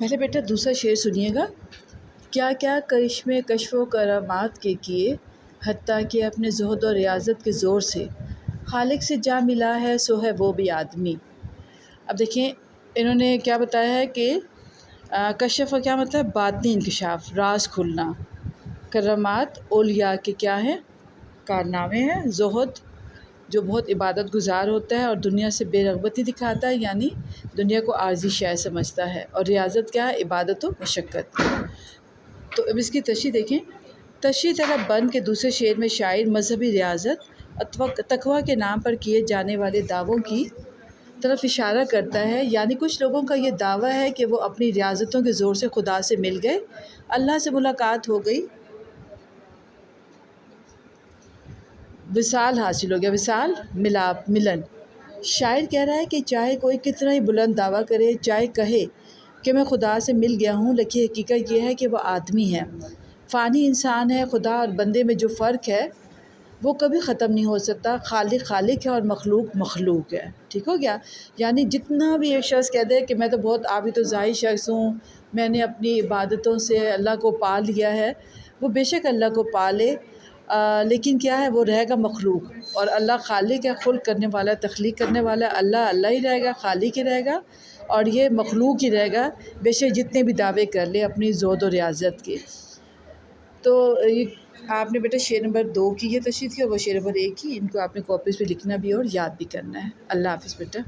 پہلے بیٹا دوسرا شعر سنیے گا۔ کیا کیا کرشمے کشف و کرامات کے کیے، حتیٰ کہ اپنے زہد و ریاضت کے زور سے خالق سے جا ملا ہے سو ہے وہ بھی آدمی۔ اب دیکھیں انہوں نے کیا بتایا ہے کہ کشف کیا مطلب باطنی انکشاف، راز کھلنا، کرامات اولیاء کے کیا ہیں کارنامے ہیں، زہد جو بہت عبادت گزار ہوتا ہے اور دنیا سے بے رغبتی دکھاتا ہے، یعنی دنیا کو عارضی شے سمجھتا ہے، اور ریاضت کیا ہے عبادت و مشقت۔ تو اب اس کی تشریح دیکھیں۔ تشریح طلب بن کے دوسرے شعر میں شاعر مذہبی ریاضت تقویٰ کے نام پر کیے جانے والے دعووں کی طرف اشارہ کرتا ہے، یعنی کچھ لوگوں کا یہ دعویٰ ہے کہ وہ اپنی ریاضتوں کے زور سے خدا سے مل گئے، اللہ سے ملاقات ہو گئی، وصال حاصل ہو گیا، وصال ملاپ ملن۔ شاعر کہہ رہا ہے کہ چاہے کوئی کتنا ہی بلند دعویٰ کرے، چاہے کہے کہ میں خدا سے مل گیا ہوں، لیکن حقیقت یہ ہے کہ وہ آدمی ہے، فانی انسان ہے۔ خدا اور بندے میں جو فرق ہے وہ کبھی ختم نہیں ہو سکتا۔ خالق خالق ہے اور مخلوق مخلوق ہے۔ ٹھیک ہو گیا؟ یعنی جتنا بھی ایک شخص کہہ دے کہ میں تو بہت عابد و زاہد شخص ہوں، میں نے اپنی عبادتوں سے اللہ کو پا لیا ہے، وہ بے شک اللہ کو پا لے، لیکن کیا ہے وہ رہے گا مخلوق، اور اللہ خالق ہے، خلق کرنے والا، تخلیق کرنے والا اللہ اللہ ہی رہے گا، خالق ہی رہے گا، اور یہ مخلوق ہی رہے گا، بے شک جتنے بھی دعوے کر لے اپنی زہد و ریاضت کے۔ تو آپ نے بیٹا شعر نمبر 2 کی یہ تشریح تھی، اور وہ شعر نمبر 1 کی، ان کو آپ نے کاپیز پہ لکھنا بھی ہے اور یاد بھی کرنا ہے۔ اللہ حافظ بیٹا۔